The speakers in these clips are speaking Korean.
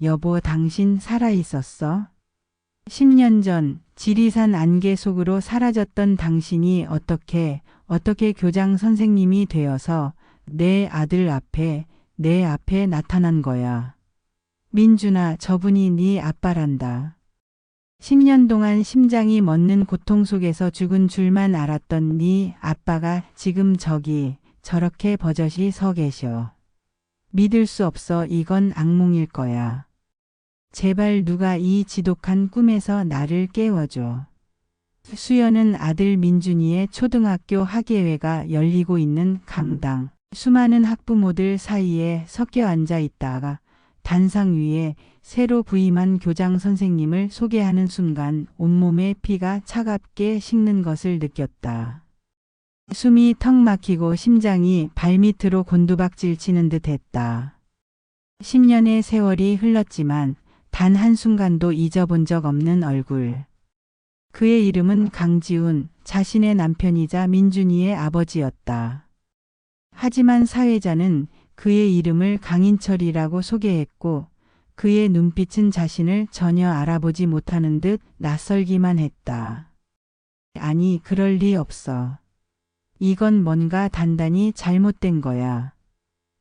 여보, 당신 살아있었어? 10년 전 지리산 안개 속으로 사라졌던 당신이 어떻게 교장 선생님이 되어서 내 아들 앞에, 내 앞에 나타난 거야. 민준아, 저분이 네 아빠란다. 10년 동안 심장이 멎는 고통 속에서 죽은 줄만 알았던 네 아빠가 지금 저기 저렇게 버젓이 서 계셔. 믿을 수 없어. 이건 악몽일 거야. 제발 누가 이 지독한 꿈에서 나를 깨워줘. 수연은 아들 민준이의 초등학교 학예회가 열리고 있는 강당. 수많은 학부모들 사이에 섞여 앉아 있다가 단상 위에 새로 부임한 교장 선생님을 소개하는 순간 온몸에 피가 차갑게 식는 것을 느꼈다. 숨이 턱 막히고 심장이 발밑으로 곤두박질 치는 듯 했다. 10년의 세월이 흘렀지만 단 한순간도 잊어본 적 없는 얼굴. 그의 이름은 강지훈, 자신의 남편이자 민준이의 아버지였다. 하지만 사회자는 그의 이름을 강인철이라고 소개했고 그의 눈빛은 자신을 전혀 알아보지 못하는 듯 낯설기만 했다. 아니, 그럴 리 없어. 이건 뭔가 단단히 잘못된 거야.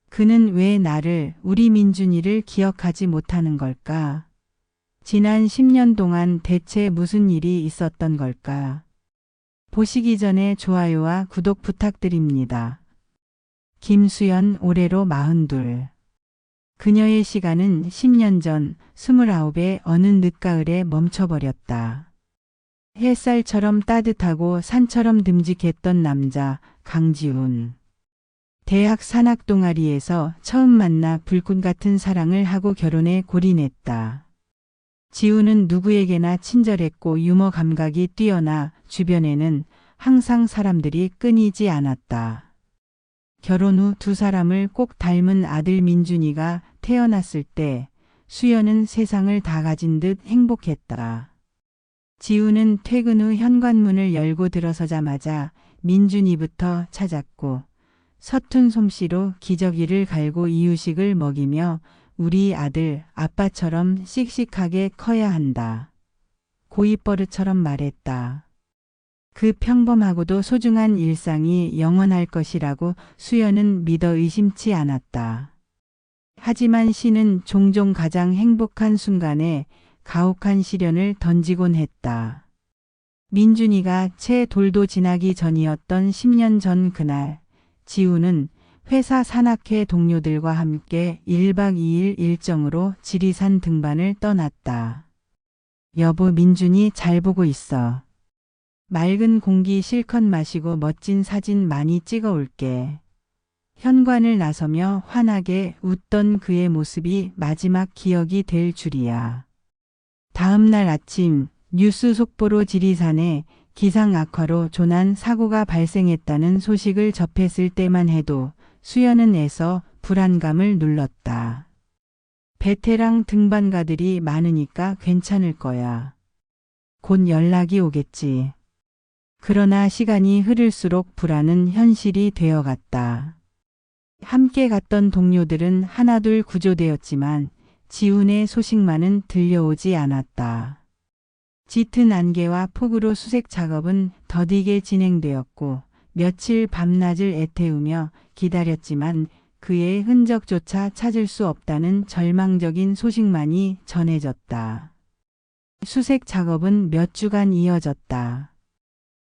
그는 왜 나를, 우리 민준이를 기억하지 못하는 걸까? 지난 10년 동안 대체 무슨 일이 있었던 걸까? 보시기 전에 좋아요와 구독 부탁드립니다. 김수연, 올해로 42. 그녀의 시간은 10년 전 29의 어느 늦가을에 멈춰버렸다. 햇살처럼 따뜻하고 산처럼 듬직했던 남자 강지훈. 대학 산악 동아리에서 처음 만나 불꽃 같은 사랑을 하고 결혼에 골인했다. 지훈은 누구에게나 친절했고 유머 감각이 뛰어나 주변에는 항상 사람들이 끊이지 않았다. 결혼 후 두 사람을 꼭 닮은 아들 민준이가 태어났을 때 수연은 세상을 다 가진 듯 행복했다. 지훈은 퇴근 후 현관문을 열고 들어서자마자 민준이부터 찾았고 서툰 솜씨로 기저귀를 갈고 이유식을 먹이며 우리 아들 아빠처럼 씩씩하게 커야 한다. 고입버릇처럼 말했다. 그 평범하고도 소중한 일상이 영원할 것이라고 수연은 믿어 의심치 않았다. 하지만 신은 종종 가장 행복한 순간에 가혹한 시련을 던지곤 했다. 민준이가 채 돌도 지나기 전이었던 10년 전 그날, 지훈은 회사 산악회 동료들과 함께 1박 2일 일정으로 지리산 등반을 떠났다. 여보, 민준이 잘 보고 있어. 맑은 공기 실컷 마시고 멋진 사진 많이 찍어 올게. 현관을 나서며 환하게 웃던 그의 모습이 마지막 기억이 될 줄이야. 다음 날 아침 뉴스 속보로 지리산에 기상 악화로 조난 사고가 발생했다는 소식을 접했을 때만 해도 수연은 애서 불안감을 눌렀다. 베테랑 등반가들이 많으니까 괜찮을 거야. 곧 연락이 오겠지. 그러나 시간이 흐를수록 불안은 현실이 되어갔다. 함께 갔던 동료들은 하나둘 구조되었지만 지훈의 소식만은 들려오지 않았다. 짙은 안개와 폭우로 수색 작업은 더디게 진행되었고 며칠 밤낮을 애태우며 기다렸지만 그의 흔적조차 찾을 수 없다는 절망적인 소식만이 전해졌다. 수색 작업은 몇 주간 이어졌다.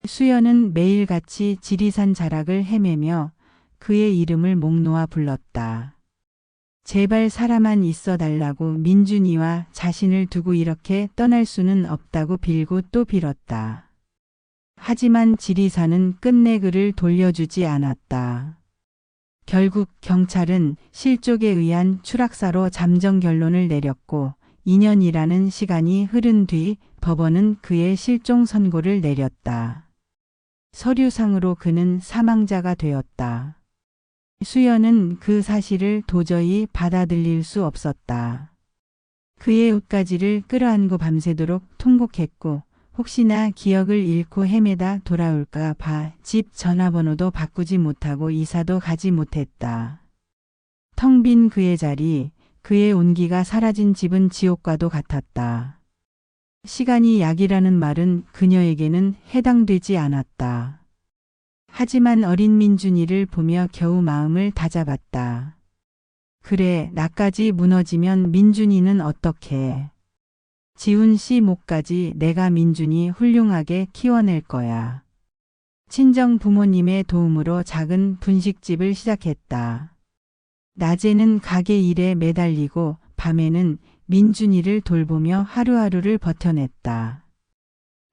수연은 매일같이 지리산 자락을 헤매며 그의 이름을 목 놓아 불렀다. 제발 살아만 있어 달라고. 민준이와 자신을 두고 이렇게 떠날 수는 없다고 빌고 또 빌었다. 하지만 지리산은 끝내 그를 돌려주지 않았다. 결국 경찰은 실족에 의한 추락사로 잠정 결론을 내렸고 2년이라는 시간이 흐른 뒤 법원은 그의 실종 선고를 내렸다. 서류상으로 그는 사망자가 되었다. 수연은 그 사실을 도저히 받아들일 수 없었다. 그의 옷가지를 끌어안고 밤새도록 통곡했고 혹시나 기억을 잃고 헤매다 돌아올까 봐 집 전화번호도 바꾸지 못하고 이사도 가지 못했다. 텅 빈 그의 자리, 그의 온기가 사라진 집은 지옥과도 같았다. 시간이 약이라는 말은 그녀에게는 해당되지 않았다. 하지만 어린 민준이를 보며 겨우 마음을 다잡았다. 그래, 나까지 무너지면 민준이는 어떡해. 지훈 씨 목까지 내가 민준이 훌륭하게 키워낼 거야. 친정 부모님의 도움으로 작은 분식집을 시작했다. 낮에는 가게 일에 매달리고 밤에는 민준이를 돌보며 하루하루를 버텨냈다.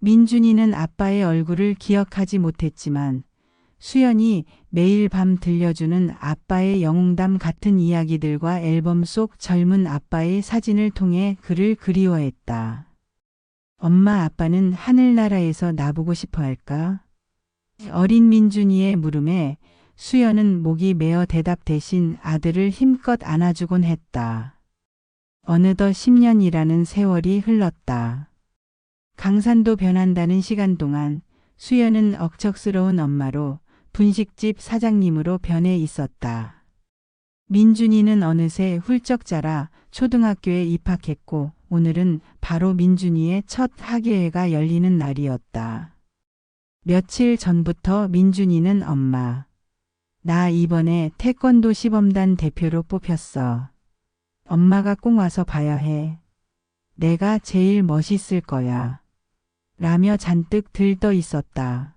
민준이는 아빠의 얼굴을 기억하지 못했지만 수연이 매일 밤 들려주는 아빠의 영웅담 같은 이야기들과 앨범 속 젊은 아빠의 사진을 통해 그를 그리워했다. 엄마, 아빠는 하늘나라에서 나보고 싶어 할까? 어린 민준이의 물음에 수연은 목이 메어 대답 대신 아들을 힘껏 안아주곤 했다. 어느덧 10년이라는 세월이 흘렀다. 강산도 변한다는 시간 동안 수연은 억척스러운 엄마로 분식집 사장님으로 변해 있었다. 민준이는 어느새 훌쩍 자라 초등학교에 입학했고 오늘은 바로 민준이의 첫 학예회가 열리는 날이었다. 며칠 전부터 민준이는 엄마, 나 이번에 태권도 시범단 대표로 뽑혔어. 엄마가 꼭 와서 봐야 해. 내가 제일 멋있을 거야. 라며 잔뜩 들떠 있었다.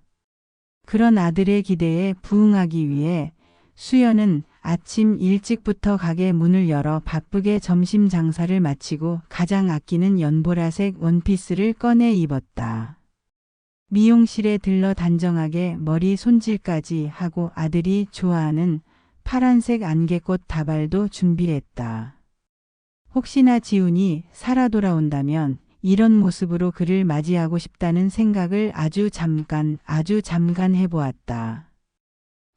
그런 아들의 기대에 부응하기 위해 수연은 아침 일찍부터 가게 문을 열어 바쁘게 점심 장사를 마치고 가장 아끼는 연보라색 원피스를 꺼내 입었다. 미용실에 들러 단정하게 머리 손질까지 하고 아들이 좋아하는 파란색 안개꽃 다발도 준비했다. 혹시나 지훈이 살아 돌아온다면 이런 모습으로 그를 맞이하고 싶다는 생각을 아주 잠깐 해보았다.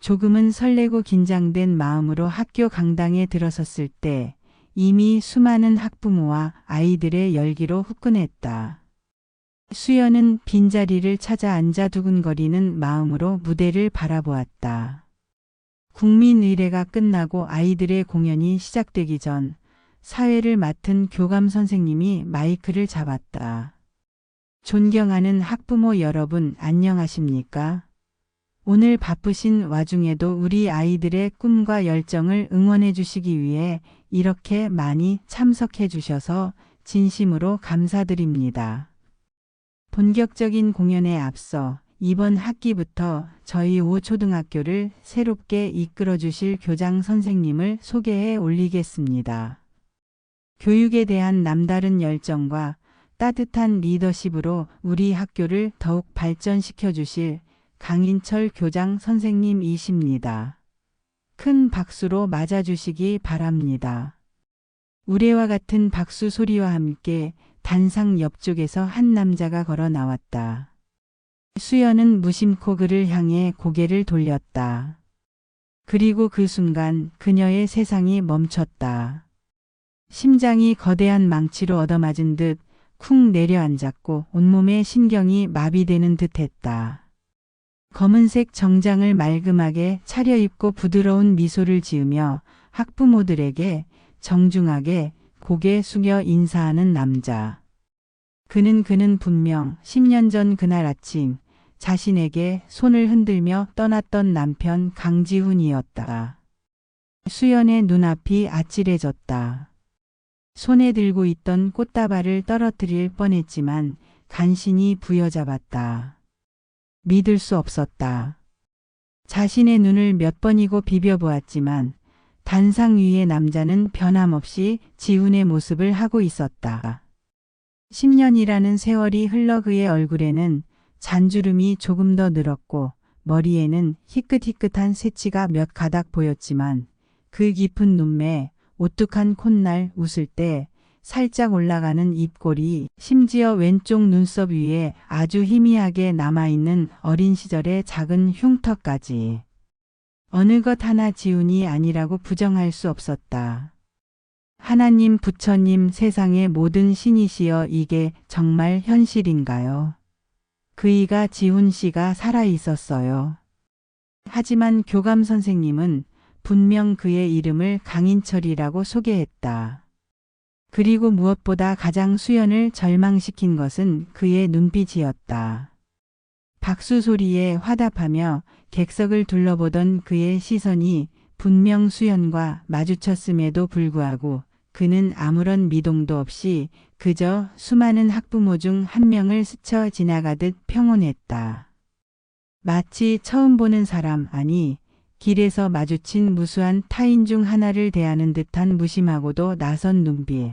조금은 설레고 긴장된 마음으로 학교 강당에 들어섰을 때 이미 수많은 학부모와 아이들의 열기로 후끈했다. 수연은 빈자리를 찾아 앉아 두근거리는 마음으로 무대를 바라보았다. 국민의례가 끝나고 아이들의 공연이 시작되기 전 사회를 맡은 교감 선생님이 마이크를 잡았다. 존경하는 학부모 여러분, 안녕하십니까? 오늘 바쁘신 와중에도 우리 아이들의 꿈과 열정을 응원해 주시기 위해 이렇게 많이 참석해 주셔서 진심으로 감사드립니다. 본격적인 공연에 앞서 이번 학기부터 저희 5초등학교를 새롭게 이끌어 주실 교장 선생님을 소개해 올리겠습니다. 교육에 대한 남다른 열정과 따뜻한 리더십으로 우리 학교를 더욱 발전시켜 주실 강인철 교장 선생님이십니다. 큰 박수로 맞아주시기 바랍니다. 우레와 같은 박수 소리와 함께 단상 옆쪽에서 한 남자가 걸어 나왔다. 수연은 무심코 그를 향해 고개를 돌렸다. 그리고 그 순간 그녀의 세상이 멈췄다. 심장이 거대한 망치로 얻어맞은 듯 쿵 내려앉았고 온몸의 신경이 마비되는 듯했다. 검은색 정장을 말끔하게 차려입고 부드러운 미소를 지으며 학부모들에게 정중하게 고개 숙여 인사하는 남자. 그는 분명 10년 전 그날 아침 자신에게 손을 흔들며 떠났던 남편 강지훈이었다. 수연의 눈앞이 아찔해졌다. 손에 들고 있던 꽃다발을 떨어뜨릴 뻔했지만 간신히 부여잡았다. 믿을 수 없었다. 자신의 눈을 몇 번이고 비벼보았지만 단상 위의 남자는 변함없이 지훈의 모습을 하고 있었다. 10년이라는 세월이 흘러 그의 얼굴에는 잔주름이 조금 더 늘었고 머리에는 희끗희끗한 새치가 몇 가닥 보였지만 그 깊은 눈매, 오뚝한 콧날, 웃을 때 살짝 올라가는 입꼬리, 심지어 왼쪽 눈썹 위에 아주 희미하게 남아있는 어린 시절의 작은 흉터까지. 어느 것 하나 지훈이 아니라고 부정할 수 없었다. 하나님, 부처님, 세상의 모든 신이시여, 이게 정말 현실인가요? 그이가 지훈 씨가 살아 있었어요. 하지만 교감 선생님은 분명 그의 이름을 강인철이라고 소개했다. 그리고 무엇보다 가장 수연을 절망시킨 것은 그의 눈빛이었다. 박수 소리에 화답하며 객석을 둘러보던 그의 시선이 분명 수연과 마주쳤음에도 불구하고 그는 아무런 미동도 없이 그저 수많은 학부모 중 한 명을 스쳐 지나가듯 평온했다. 마치 처음 보는 사람, 아니 길에서 마주친 무수한 타인 중 하나를 대하는 듯한 무심하고도 나선 눈빛.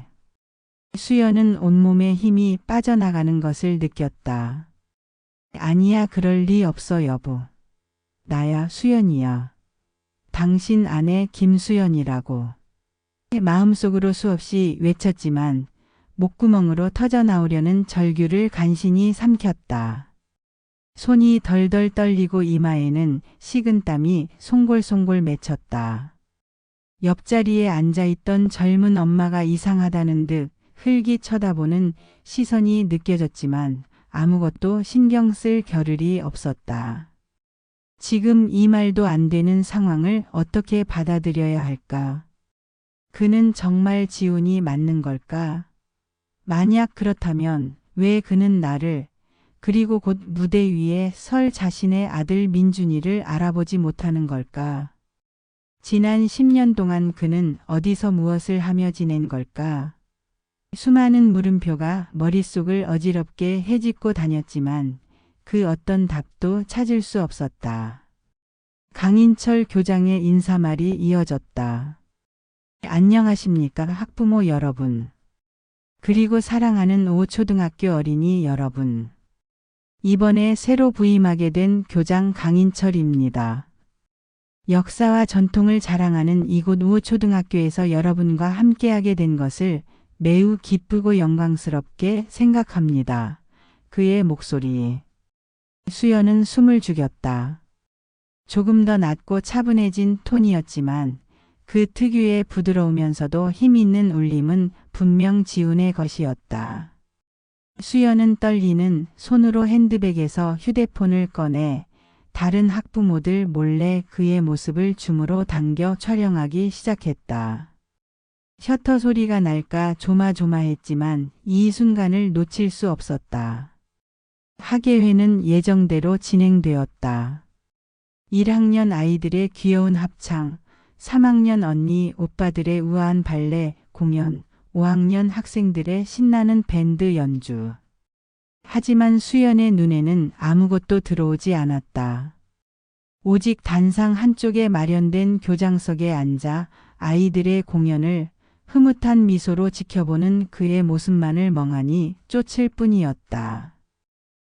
수연은 온몸에 힘이 빠져나가는 것을 느꼈다. 아니야, 그럴 리 없어 여보. 나야, 수연이야. 당신 아내 김수연이라고. 마음속으로 수없이 외쳤지만 목구멍으로 터져나오려는 절규를 간신히 삼켰다. 손이 덜덜 떨리고 이마에는 식은땀이 송골송골 맺혔다. 옆자리에 앉아있던 젊은 엄마가 이상하다는 듯 흘기 쳐다보는 시선이 느껴졌지만 아무것도 신경 쓸 겨를이 없었다. 지금 이 말도 안 되는 상황을 어떻게 받아들여야 할까? 그는 정말 지훈이 맞는 걸까? 만약 그렇다면 왜 그는 나를, 그리고 곧 무대 위에 설 자신의 아들 민준이를 알아보지 못하는 걸까? 지난 10년 동안 그는 어디서 무엇을 하며 지낸 걸까? 수많은 물음표가 머릿속을 어지럽게 헤집고 다녔지만 그 어떤 답도 찾을 수 없었다. 강인철 교장의 인사말이 이어졌다. 안녕하십니까, 학부모 여러분. 그리고 사랑하는 오초등학교 어린이 여러분. 이번에 새로 부임하게 된 교장 강인철입니다. 역사와 전통을 자랑하는 이곳 우호초등학교에서 여러분과 함께하게 된 것을 매우 기쁘고 영광스럽게 생각합니다. 그의 목소리. 수연은 숨을 죽였다. 조금 더 낮고 차분해진 톤이었지만 그 특유의 부드러우면서도 힘있는 울림은 분명 지훈의 것이었다. 수연은 떨리는 손으로 핸드백에서 휴대폰을 꺼내 다른 학부모들 몰래 그의 모습을 줌으로 당겨 촬영하기 시작했다. 셔터 소리가 날까 조마조마했지만 이 순간을 놓칠 수 없었다. 학예회는 예정대로 진행되었다. 1학년 아이들의 귀여운 합창, 3학년 언니 오빠들의 우아한 발레 공연, 5학년 학생들의 신나는 밴드 연주. 하지만 수연의 눈에는 아무것도 들어오지 않았다. 오직 단상 한쪽에 마련된 교장석에 앉아 아이들의 공연을 흐뭇한 미소로 지켜보는 그의 모습만을 멍하니 쫓을 뿐이었다.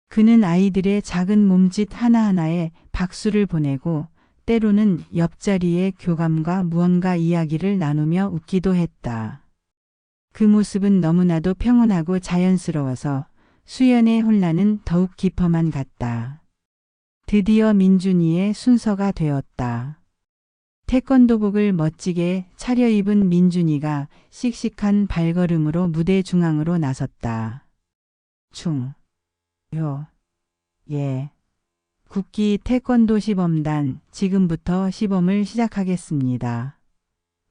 그는 아이들의 작은 몸짓 하나하나에 박수를 보내고 때로는 옆자리의 교감과 무언가 이야기를 나누며 웃기도 했다. 그 모습은 너무나도 평온하고 자연스러워서 수연의 혼란은 더욱 깊어만 갔다. 드디어 민준이의 순서가 되었다. 태권도복을 멋지게 차려입은 민준이가 씩씩한 발걸음으로 무대 중앙으로 나섰다. 충, 요, 예. 국기 태권도 시범단, 지금부터 시범을 시작하겠습니다.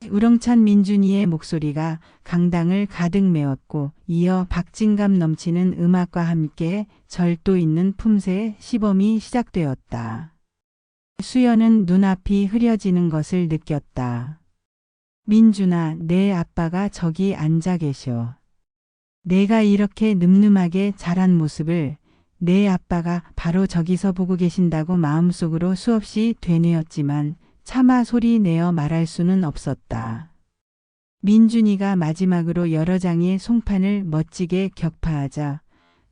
우렁찬 민준이의 목소리가 강당을 가득 메웠고 이어 박진감 넘치는 음악과 함께 절도 있는 품새의 시범이 시작되었다. 수연은 눈앞이 흐려지는 것을 느꼈다. 민준아, 내 아빠가 저기 앉아 계셔. 내가 이렇게 늠름하게 자란 모습을 내 아빠가 바로 저기서 보고 계신다고 마음속으로 수없이 되뇌었지만 차마 소리 내어 말할 수는 없었다. 민준이가 마지막으로 여러 장의 송판을 멋지게 격파하자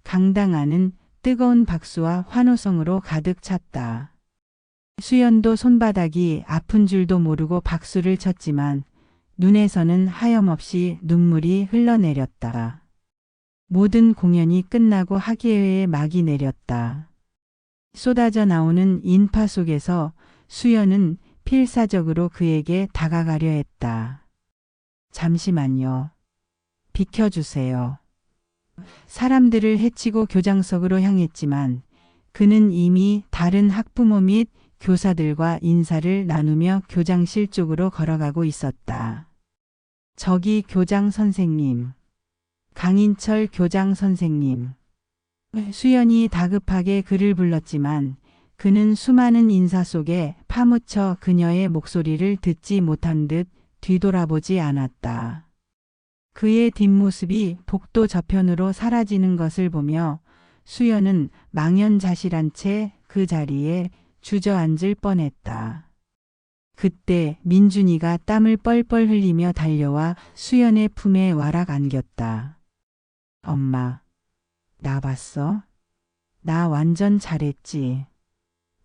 강당 안은 뜨거운 박수와 환호성으로 가득 찼다. 수연도 손바닥이 아픈 줄도 모르고 박수를 쳤지만 눈에서는 하염없이 눈물이 흘러내렸다. 모든 공연이 끝나고 학예회에 막이 내렸다. 쏟아져 나오는 인파 속에서 수연은 필사적으로 그에게 다가가려 했다. 잠시만요. 비켜주세요. 사람들을 헤치고 교장석으로 향했지만 그는 이미 다른 학부모 및 교사들과 인사를 나누며 교장실 쪽으로 걸어가고 있었다. 저기 교장 선생님. 강인철 교장 선생님. 수연이 다급하게 그를 불렀지만 그는 수많은 인사 속에 파묻혀 그녀의 목소리를 듣지 못한 듯 뒤돌아보지 않았다. 그의 뒷모습이 복도 저편으로 사라지는 것을 보며 수연은 망연자실한 채 그 자리에 주저앉을 뻔했다. 그때 민준이가 땀을 뻘뻘 흘리며 달려와 수연의 품에 와락 안겼다. 엄마, 나 봤어? 나 완전 잘했지.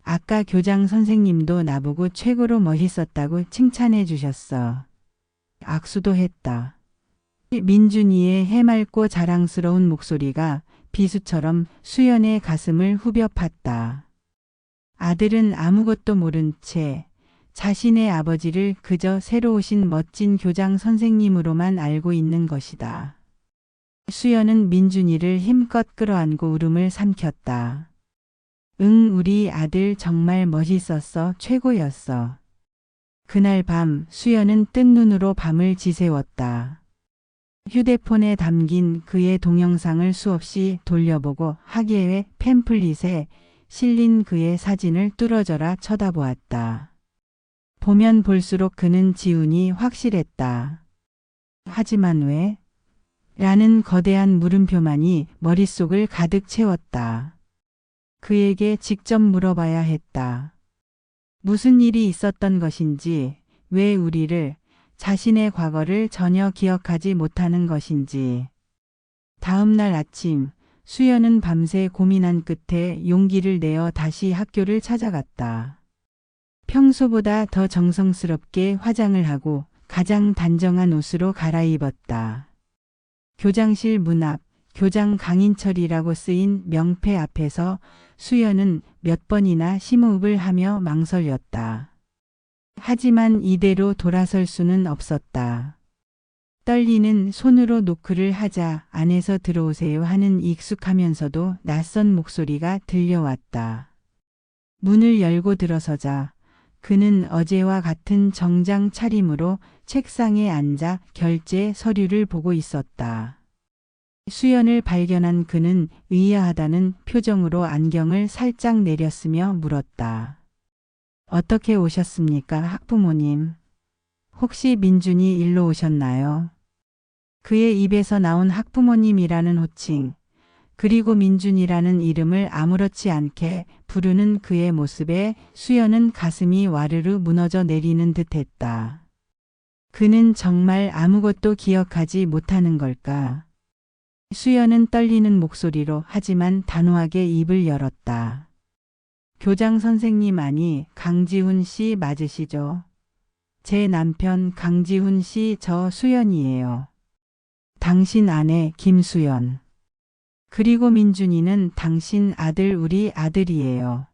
아까 교장 선생님도 나보고 최고로 멋있었다고 칭찬해 주셨어. 악수도 했다. 민준이의 해맑고 자랑스러운 목소리가 비수처럼 수연의 가슴을 후벼 팠다. 아들은 아무것도 모른 채 자신의 아버지를 그저 새로 오신 멋진 교장 선생님으로만 알고 있는 것이다. 수연은 민준이를 힘껏 끌어안고 울음을 삼켰다. 응, 우리 아들 정말 멋있었어. 최고였어. 그날 밤 수연은 뜬 눈으로 밤을 지새웠다. 휴대폰에 담긴 그의 동영상을 수없이 돌려보고 학예회 팸플릿에 실린 그의 사진을 뚫어져라 쳐다보았다. 보면 볼수록 그는 지운이 확실했다. 하지만 왜? 라는 거대한 물음표만이 머릿속을 가득 채웠다. 그에게 직접 물어봐야 했다. 무슨 일이 있었던 것인지, 왜 우리를, 자신의 과거를 전혀 기억하지 못하는 것인지. 다음 날 아침, 수연은 밤새 고민한 끝에 용기를 내어 다시 학교를 찾아갔다. 평소보다 더 정성스럽게 화장을 하고 가장 단정한 옷으로 갈아입었다. 교장실 문 앞, 교장 강인철이라고 쓰인 명패 앞에서 수연은 몇 번이나 심호흡을 하며 망설였다. 하지만 이대로 돌아설 수는 없었다. 떨리는 손으로 노크를 하자 안에서 들어오세요 하는 익숙하면서도 낯선 목소리가 들려왔다. 문을 열고 들어서자 그는 어제와 같은 정장 차림으로 책상에 앉아 결제 서류를 보고 있었다. 수연을 발견한 그는 의아하다는 표정으로 안경을 살짝 내렸으며 물었다. 어떻게 오셨습니까, 학부모님? 혹시 민준이 일로 오셨나요? 그의 입에서 나온 학부모님이라는 호칭, 그리고 민준이라는 이름을 아무렇지 않게 부르는 그의 모습에 수연은 가슴이 와르르 무너져 내리는 듯했다. 그는 정말 아무것도 기억하지 못하는 걸까? 수연은 떨리는 목소리로 하지만 단호하게 입을 열었다. 교장 선생님 아니 강지훈 씨 맞으시죠? 제 남편 강지훈 씨 저 수연이에요. 당신 아내 김수연. 그리고 민준이는 당신 아들 우리 아들이에요.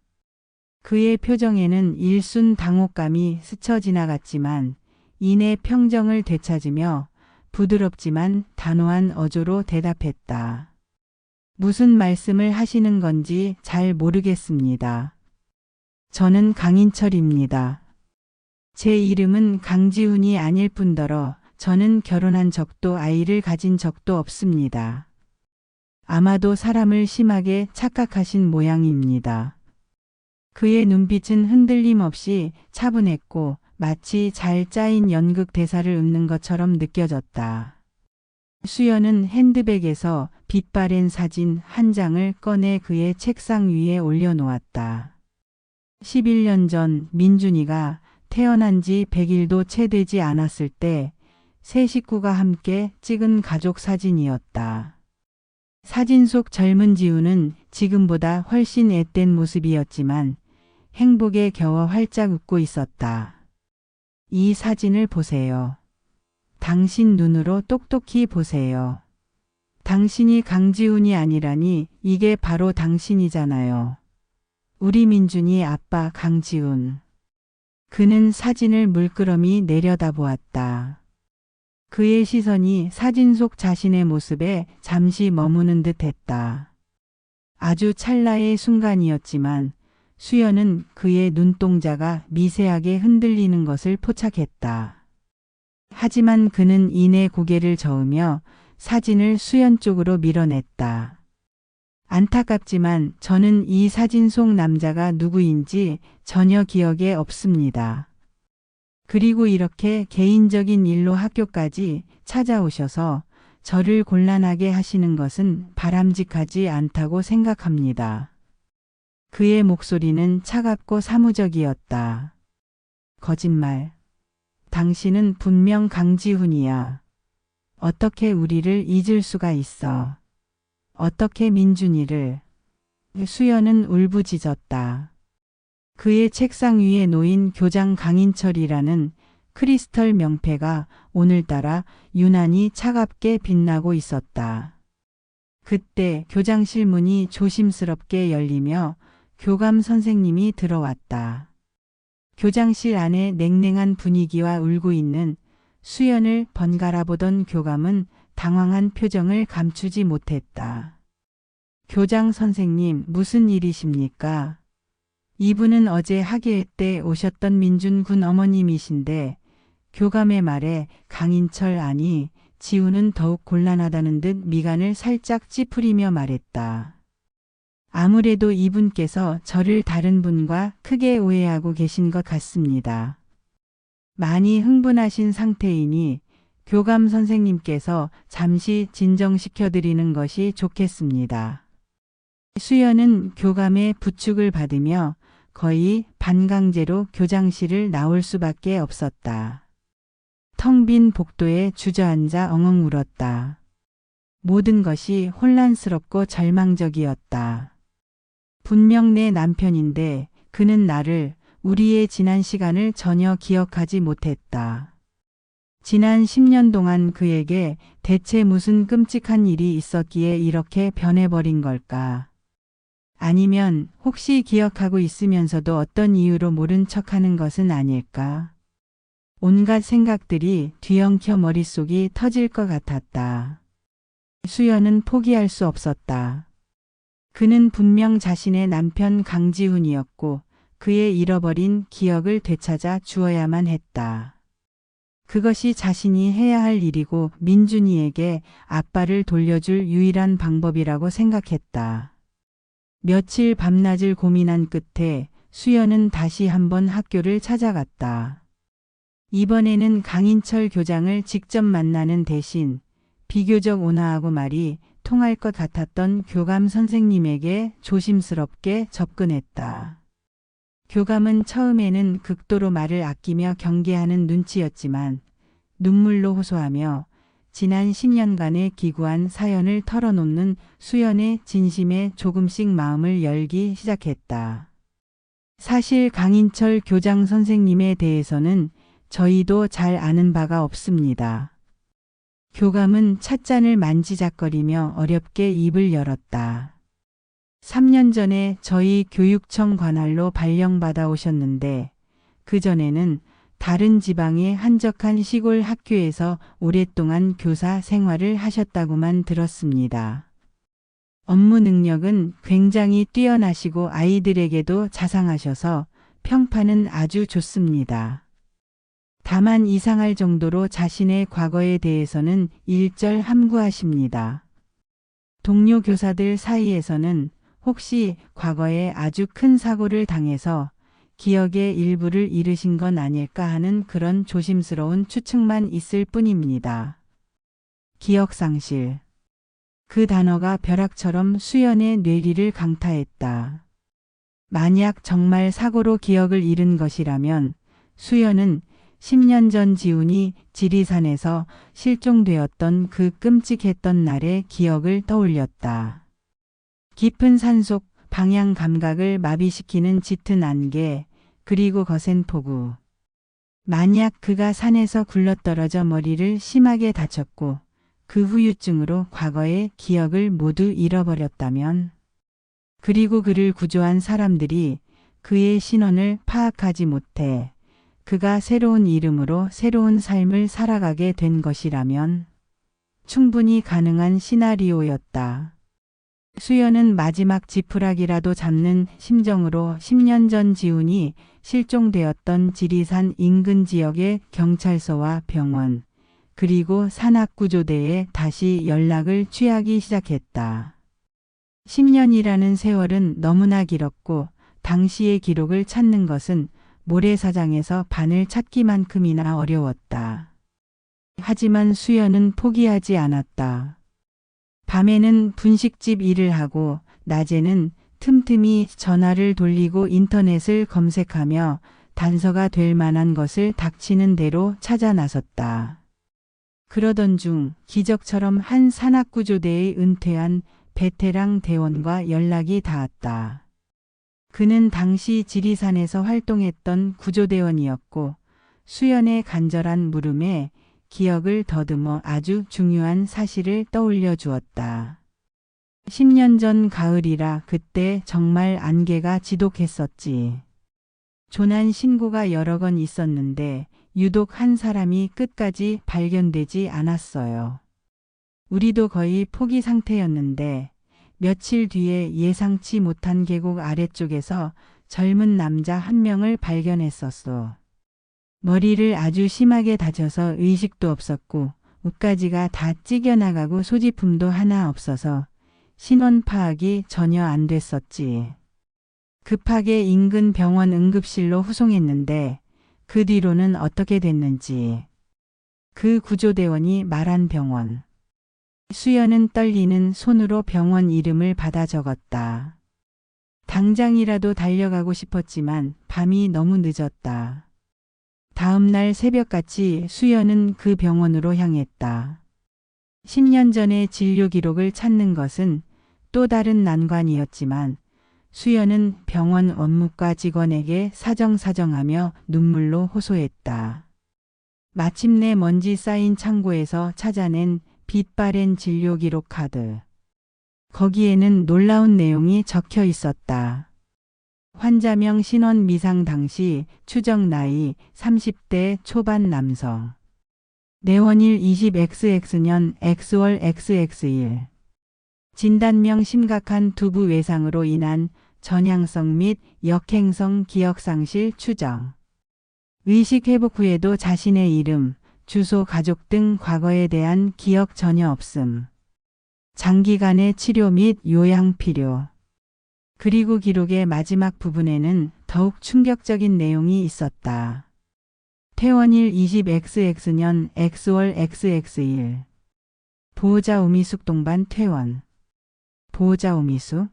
그의 표정에는 일순 당혹감이 스쳐 지나갔지만 이내 평정을 되찾으며 부드럽지만 단호한 어조로 대답했다. 무슨 말씀을 하시는 건지 잘 모르겠습니다. 저는 강인철입니다. 제 이름은 강지훈이 아닐 뿐더러 저는 결혼한 적도 아이를 가진 적도 없습니다. 아마도 사람을 심하게 착각하신 모양입니다. 그의 눈빛은 흔들림 없이 차분했고 마치 잘 짜인 연극 대사를 읊는 것처럼 느껴졌다. 수연은 핸드백에서 빛바랜 사진 한 장을 꺼내 그의 책상 위에 올려놓았다. 11년 전 민준이가 태어난 지 100일도 채 되지 않았을 때 세 식구가 함께 찍은 가족 사진이었다. 사진 속 젊은 지우는 지금보다 훨씬 앳된 모습이었지만 행복에 겨워 활짝 웃고 있었다. 이 사진을 보세요. 당신 눈으로 똑똑히 보세요. 당신이 강지훈이 아니라니 이게 바로 당신이잖아요. 우리 민준이 아빠 강지훈. 그는 사진을 물끄러미 내려다보았다. 그의 시선이 사진 속 자신의 모습에 잠시 머무는 듯 했다. 아주 찰나의 순간이었지만 수연은 그의 눈동자가 미세하게 흔들리는 것을 포착했다. 하지만 그는 이내 고개를 저으며 사진을 수연 쪽으로 밀어냈다. 안타깝지만 저는 이 사진 속 남자가 누구인지 전혀 기억에 없습니다. 그리고 이렇게 개인적인 일로 학교까지 찾아오셔서 저를 곤란하게 하시는 것은 바람직하지 않다고 생각합니다. 그의 목소리는 차갑고 사무적이었다. 거짓말. 당신은 분명 강지훈이야. 어떻게 우리를 잊을 수가 있어. 어떻게 민준이를. 수연은 울부짖었다. 그의 책상 위에 놓인 교장 강인철이라는 크리스털 명패가 오늘따라 유난히 차갑게 빛나고 있었다. 그때 교장실 문이 조심스럽게 열리며 교감 선생님이 들어왔다. 교장실 안에 냉랭한 분위기와 울고 있는 수연을 번갈아 보던 교감은 당황한 표정을 감추지 못했다. 교장 선생님, 무슨 일이십니까? 이분은 어제 학예 때 오셨던 민준 군 어머님이신데 교감의 말에 강인철 아니 지우는 더욱 곤란하다는 듯 미간을 살짝 찌푸리며 말했다. 아무래도 이분께서 저를 다른 분과 크게 오해하고 계신 것 같습니다. 많이 흥분하신 상태이니 교감 선생님께서 잠시 진정시켜드리는 것이 좋겠습니다. 수연은 교감의 부축을 받으며 거의 반강제로 교장실을 나올 수밖에 없었다. 텅 빈 복도에 주저앉아 엉엉 울었다. 모든 것이 혼란스럽고 절망적이었다. 분명 내 남편인데 그는 나를, 우리의 지난 시간을 전혀 기억하지 못했다. 지난 10년 동안 그에게 대체 무슨 끔찍한 일이 있었기에 이렇게 변해버린 걸까? 아니면 혹시 기억하고 있으면서도 어떤 이유로 모른 척하는 것은 아닐까? 온갖 생각들이 뒤엉켜 머릿속이 터질 것 같았다. 수연은 포기할 수 없었다. 그는 분명 자신의 남편 강지훈이었고 그의 잃어버린 기억을 되찾아 주어야만 했다. 그것이 자신이 해야 할 일이고 민준이에게 아빠를 돌려줄 유일한 방법이라고 생각했다. 며칠 밤낮을 고민한 끝에 수연은 다시 한번 학교를 찾아갔다. 이번에는 강인철 교장을 직접 만나는 대신 비교적 온화하고 말이 통할 것 같았던 교감 선생님에게 조심스럽게 접근했다. 교감은 처음에는 극도로 말을 아끼며 경계하는 눈치였지만 눈물로 호소하며 지난 10년간의 기구한 사연을 털어놓는 수연의 진심에 조금씩 마음을 열기 시작했다. 사실 강인철 교장 선생님에 대해서는 저희도 잘 아는 바가 없습니다. 교감은 찻잔을 만지작거리며 어렵게 입을 열었다. 3년 전에 저희 교육청 관할로 발령받아 오셨는데 그전에는 다른 지방의 한적한 시골 학교에서 오랫동안 교사 생활을 하셨다고만 들었습니다. 업무 능력은 굉장히 뛰어나시고 아이들에게도 자상하셔서 평판은 아주 좋습니다. 다만 이상할 정도로 자신의 과거에 대해서는 일절 함구하십니다. 동료 교사들 사이에서는 혹시 과거에 아주 큰 사고를 당해서 기억의 일부를 잃으신 건 아닐까 하는 그런 조심스러운 추측만 있을 뿐입니다. 기억상실. 그 단어가 벼락처럼 수연의 뇌리를 강타했다. 만약 정말 사고로 기억을 잃은 것이라면 수연은 10년 전 지훈이 지리산에서 실종되었던 그 끔찍했던 날의 기억을 떠올렸다. 깊은 산속 방향 감각을 마비시키는 짙은 안개, 그리고 거센 폭우. 만약 그가 산에서 굴러떨어져 머리를 심하게 다쳤고 그 후유증으로 과거의 기억을 모두 잃어버렸다면, 그리고 그를 구조한 사람들이 그의 신원을 파악하지 못해 그가 새로운 이름으로 새로운 삶을 살아가게 된 것이라면 충분히 가능한 시나리오였다. 수연은 마지막 지푸라기라도 잡는 심정으로 10년 전 지훈이 실종되었던 지리산 인근 지역의 경찰서와 병원, 그리고 산악구조대에 다시 연락을 취하기 시작했다. 10년이라는 세월은 너무나 길었고 당시의 기록을 찾는 것은 모래사장에서 바늘 찾기만큼이나 어려웠다. 하지만 수연은 포기하지 않았다. 밤에는 분식집 일을 하고 낮에는 틈틈이 전화를 돌리고 인터넷을 검색하며 단서가 될 만한 것을 닥치는 대로 찾아 나섰다. 그러던 중 기적처럼 한 산악구조대의 은퇴한 베테랑 대원과 연락이 닿았다. 그는 당시 지리산에서 활동했던 구조대원이었고 수연의 간절한 물음에 기억을 더듬어 아주 중요한 사실을 떠올려 주었다. 10년 전 가을이라 그때 정말 안개가 지독했었지. 조난 신고가 여러 건 있었는데 유독 한 사람이 끝까지 발견되지 않았어요. 우리도 거의 포기 상태였는데 며칠 뒤에 예상치 못한 계곡 아래쪽에서 젊은 남자 한 명을 발견했었어. 머리를 아주 심하게 다쳐서 의식도 없었고 옷가지가 다 찢겨나가고 소지품도 하나 없어서 신원 파악이 전혀 안 됐었지. 급하게 인근 병원 응급실로 후송했는데 그 뒤로는 어떻게 됐는지. 그 구조대원이 말한 병원. 수연은 떨리는 손으로 병원 이름을 받아 적었다. 당장이라도 달려가고 싶었지만 밤이 너무 늦었다. 다음 날 새벽같이 수연은 그 병원으로 향했다. 10년 전의 진료 기록을 찾는 것은 또 다른 난관이었지만 수연은 병원 원무과 직원에게 사정사정하며 눈물로 호소했다. 마침내 먼지 쌓인 창고에서 찾아낸 빛바랜 진료 기록 카드. 거기에는 놀라운 내용이 적혀 있었다. 환자명 신원 미상 당시 추정 나이 30대 초반 남성. 내원일 20XX 년 X월 XX1. 진단명 심각한 두부 외상으로 인한 전향성 및 역행성 기억상실 추정. 의식 회복 후에도 자신의 이름, 주소, 가족 등 과거에 대한 기억 전혀 없음. 장기간의 치료 및 요양 필요. 그리고 기록의 마지막 부분에는 더욱 충격적인 내용이 있었다. 퇴원일 20XX 년 X월 XX1. 보호자 우미숙 동반 퇴원. 보호자 우미숙?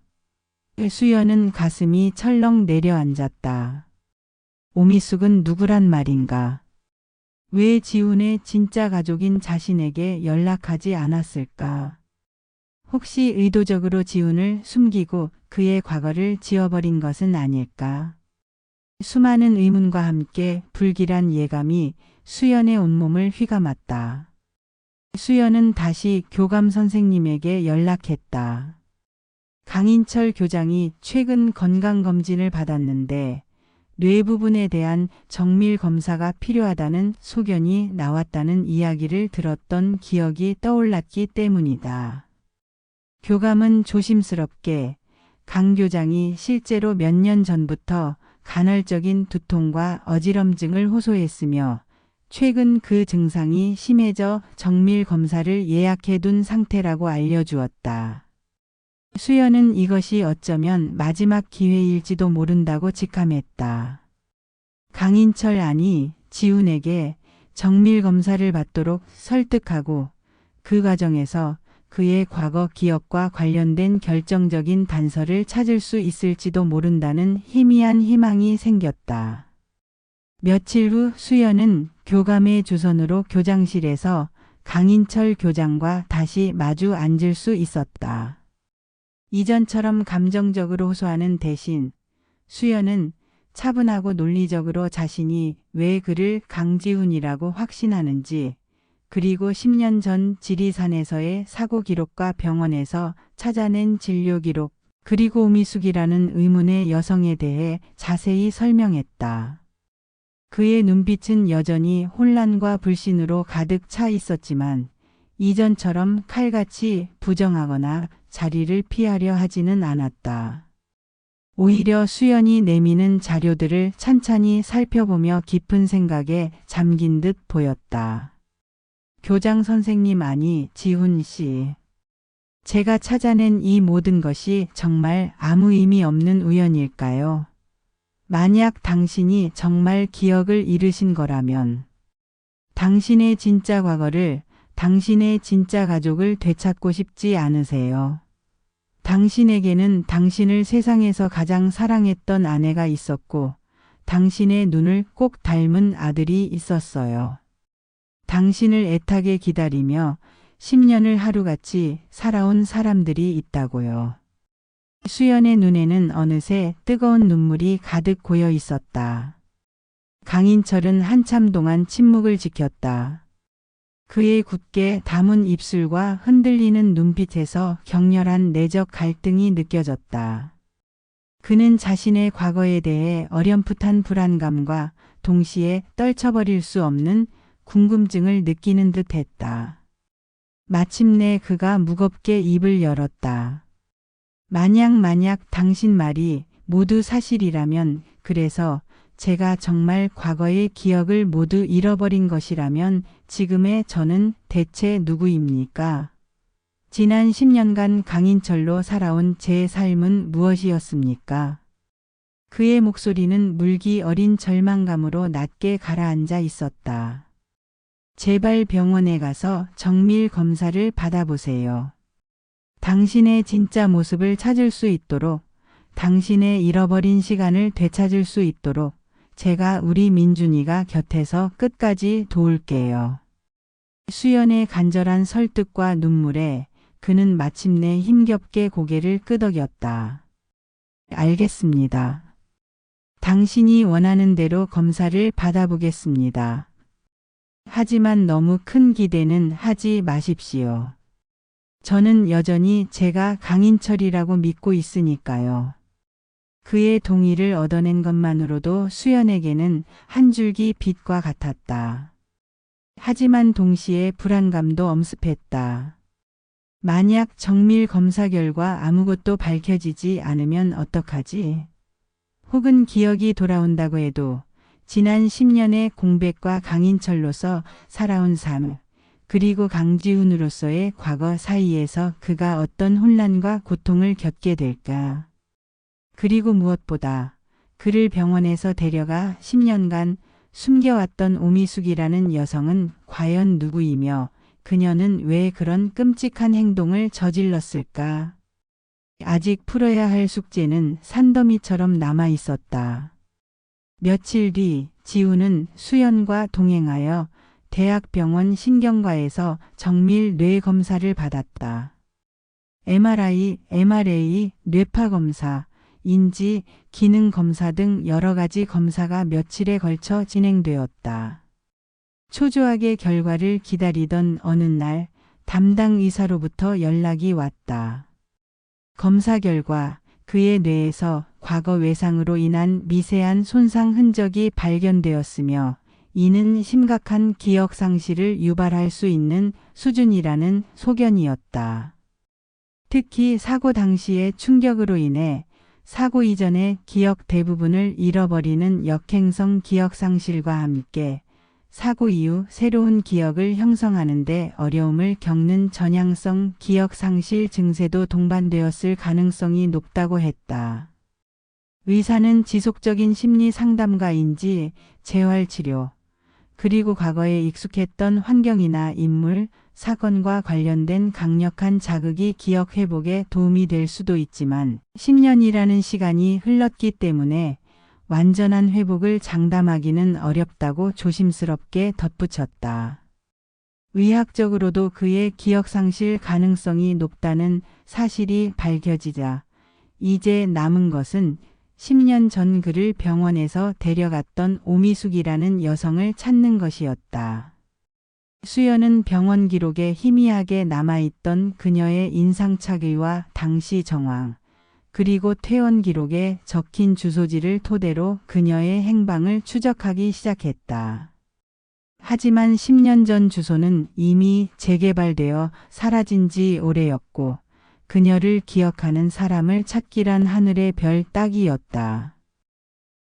수연은 가슴이 철렁 내려앉았다. 오미숙은 누구란 말인가? 왜 지훈의 진짜 가족인 자신에게 연락하지 않았을까? 혹시 의도적으로 지훈을 숨기고 그의 과거를 지워버린 것은 아닐까? 수많은 의문과 함께 불길한 예감이 수연의 온몸을 휘감았다. 수연은 다시 교감 선생님에게 연락했다. 강인철 교장이 최근 건강검진을 받았는데 뇌 부분에 대한 정밀 검사가 필요하다는 소견이 나왔다는 이야기를 들었던 기억이 떠올랐기 때문이다. 교감은 조심스럽게 강 교장이 실제로 몇 년 전부터 간헐적인 두통과 어지럼증을 호소했으며 최근 그 증상이 심해져 정밀 검사를 예약해둔 상태라고 알려주었다. 수연은 이것이 어쩌면 마지막 기회일지도 모른다고 직감했다. 강인철 아니 지훈에게 정밀 검사를 받도록 설득하고 그 과정에서 그의 과거 기억과 관련된 결정적인 단서를 찾을 수 있을지도 모른다는 희미한 희망이 생겼다. 며칠 후 수연은 교감의 주선으로 교장실에서 강인철 교장과 다시 마주 앉을 수 있었다. 이전처럼 감정적으로 호소하는 대신 수연은 차분하고 논리적으로 자신이 왜 그를 강지훈이라고 확신하는지, 그리고 10년 전 지리산에서의 사고 기록과 병원에서 찾아낸 진료 기록, 그리고 오미숙이라는 의문의 여성에 대해 자세히 설명했다. 그의 눈빛은 여전히 혼란과 불신으로 가득 차 있었지만 이전처럼 칼같이 부정하거나 자리를 피하려 하지는 않았다. 오히려 수연이 내미는 자료들을 찬찬히 살펴보며 깊은 생각에 잠긴 듯 보였다. 교장 선생님, 아니 지훈 씨. 제가 찾아낸 이 모든 것이 정말 아무 의미 없는 우연일까요? 만약 당신이 정말 기억을 잃으신 거라면 당신의 진짜 과거를, 당신의 진짜 가족을 되찾고 싶지 않으세요? 당신에게는 당신을 세상에서 가장 사랑했던 아내가 있었고 당신의 눈을 꼭 닮은 아들이 있었어요. 당신을 애타게 기다리며 10년을 하루같이 살아온 사람들이 있다고요. 수연의 눈에는 어느새 뜨거운 눈물이 가득 고여 있었다. 강인철은 한참 동안 침묵을 지켰다. 그의 굳게 담은 입술과 흔들리는 눈빛에서 격렬한 내적 갈등이 느껴졌다. 그는 자신의 과거에 대해 어렴풋한 불안감과 동시에 떨쳐버릴 수 없는 궁금증을 느끼는 듯했다. 마침내 그가 무겁게 입을 열었다. 만약 당신 말이 모두 사실이라면, 그래서 제가 정말 과거의 기억을 모두 잃어버린 것이라면 지금의 저는 대체 누구입니까? 지난 10년간 강인철로 살아온 제 삶은 무엇이었습니까? 그의 목소리는 물기 어린 절망감으로 낮게 가라앉아 있었다. 제발 병원에 가서 정밀 검사를 받아보세요. 당신의 진짜 모습을 찾을 수 있도록, 당신의 잃어버린 시간을 되찾을 수 있도록 제가 우리 민준이가 곁에서 끝까지 도울게요. 수연의 간절한 설득과 눈물에 그는 마침내 힘겹게 고개를 끄덕였다. 알겠습니다. 당신이 원하는 대로 검사를 받아보겠습니다. 하지만 너무 큰 기대는 하지 마십시오. 저는 여전히 제가 강인철이라고 믿고 있으니까요. 그의 동의를 얻어낸 것만으로도 수연에게는 한 줄기 빛과 같았다. 하지만 동시에 불안감도 엄습했다. 만약 정밀 검사 결과 아무것도 밝혀지지 않으면 어떡하지? 혹은 기억이 돌아온다고 해도 지난 10년의 공백과 강인철로서 살아온 삶, 그리고 강지훈으로서의 과거 사이에서 그가 어떤 혼란과 고통을 겪게 될까? 그리고 무엇보다 그를 병원에서 데려가 10년간 숨겨왔던 오미숙이라는 여성은 과연 누구이며 그녀는 왜 그런 끔찍한 행동을 저질렀을까? 아직 풀어야 할 숙제는 산더미처럼 남아 있었다. 며칠 뒤 지훈은 수연과 동행하여 대학병원 신경과에서 정밀 뇌 검사를 받았다. MRI, 뇌파 검사, 인지, 기능 검사 등 여러 가지 검사가 며칠에 걸쳐 진행되었다. 초조하게 결과를 기다리던 어느 날 담당 의사로부터 연락이 왔다. 검사 결과 그의 뇌에서 과거 외상으로 인한 미세한 손상 흔적이 발견되었으며 이는 심각한 기억 상실을 유발할 수 있는 수준이라는 소견이었다. 특히 사고 당시의 충격으로 인해 사고 이전의 기억 대부분을 잃어버리는 역행성 기억 상실과 함께 사고 이후 새로운 기억을 형성하는 데 어려움을 겪는 전향성 기억 상실 증세도 동반되었을 가능성이 높다고 했다. 의사는 지속적인 심리 상담가인지 재활치료, 그리고 과거에 익숙했던 환경이나 인물, 사건과 관련된 강력한 자극이 기억 회복에 도움이 될 수도 있지만 10년이라는 시간이 흘렀기 때문에 완전한 회복을 장담하기는 어렵다고 조심스럽게 덧붙였다. 의학적으로도 그의 기억 상실 가능성이 높다는 사실이 밝혀지자 이제 남은 것은 10년 전 그를 병원에서 데려갔던 오미숙이라는 여성을 찾는 것이었다. 수연은 병원 기록에 희미하게 남아있던 그녀의 인상착의와 당시 정황, 그리고 퇴원 기록에 적힌 주소지를 토대로 그녀의 행방을 추적하기 시작했다. 하지만 10년 전 주소는 이미 재개발되어 사라진 지 오래였고 그녀를 기억하는 사람을 찾기란 하늘의 별 따기였다.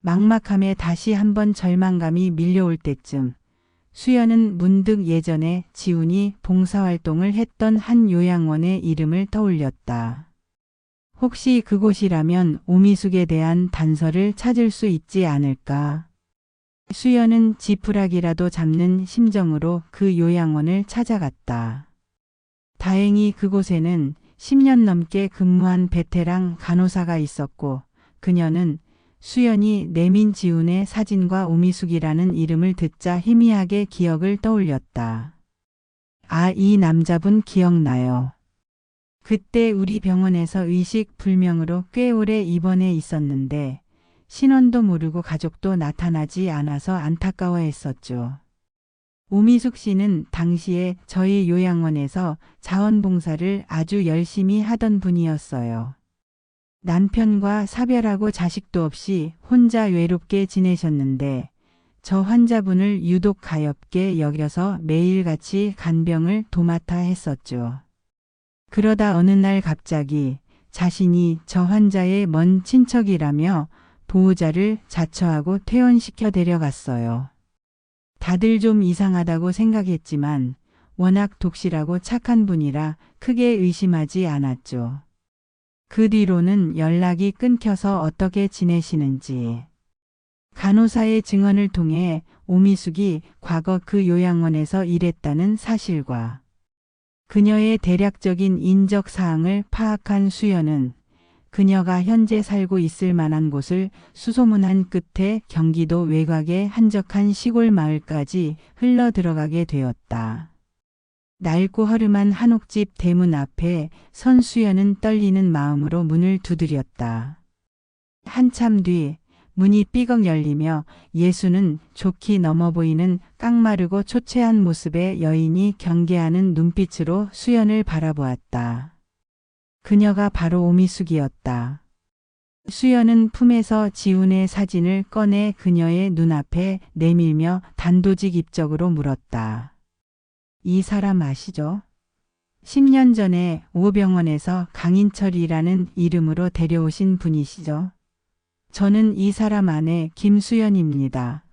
막막함에 다시 한번 절망감이 밀려올 때쯤 수연은 문득 예전에 지훈이 봉사활동을 했던 한 요양원의 이름을 떠올렸다. 혹시 그곳이라면 오미숙에 대한 단서를 찾을 수 있지 않을까? 수연은 지푸라기라도 잡는 심정으로 그 요양원을 찾아갔다. 다행히 그곳에는 10년 넘게 근무한 베테랑 간호사가 있었고 그녀는 수연이 내민 지훈의 사진과 오미숙이라는 이름을 듣자 희미하게 기억을 떠올렸다. 아, 이 남자분 기억나요. 그때 우리 병원에서 의식 불명으로 꽤 오래 입원해 있었는데 신원도 모르고 가족도 나타나지 않아서 안타까워했었죠. 오미숙 씨는 당시에 저희 요양원에서 자원봉사를 아주 열심히 하던 분이었어요. 남편과 사별하고 자식도 없이 혼자 외롭게 지내셨는데 저 환자분을 유독 가엾게 여겨서 매일같이 간병을 도맡아 했었죠. 그러다 어느 날 갑자기 자신이 저 환자의 먼 친척이라며 보호자를 자처하고 퇴원시켜 데려갔어요. 다들 좀 이상하다고 생각했지만 워낙 독실하고 착한 분이라 크게 의심하지 않았죠. 그 뒤로는 연락이 끊겨서 어떻게 지내시는지. 간호사의 증언을 통해 오미숙이 과거 그 요양원에서 일했다는 사실과 그녀의 대략적인 인적 사항을 파악한 수연은 그녀가 현재 살고 있을 만한 곳을 수소문한 끝에 경기도 외곽의 한적한 시골 마을까지 흘러 들어가게 되었다. 낡고 허름한 한옥집 대문 앞에 선 수연은 떨리는 마음으로 문을 두드렸다. 한참 뒤 문이 삐걱 열리며 예수는 좋게 넘어 보이는 깡마르고 초췌한 모습의 여인이 경계하는 눈빛으로 수연을 바라보았다. 그녀가 바로 오미숙이었다. 수연은 품에서 지훈의 사진을 꺼내 그녀의 눈앞에 내밀며 단도직입적으로 물었다. 이 사람 아시죠? 10년 전에 오병원에서 강인철이라는 이름으로 데려오신 분이시죠? 저는 이 사람 아내 김수연입니다.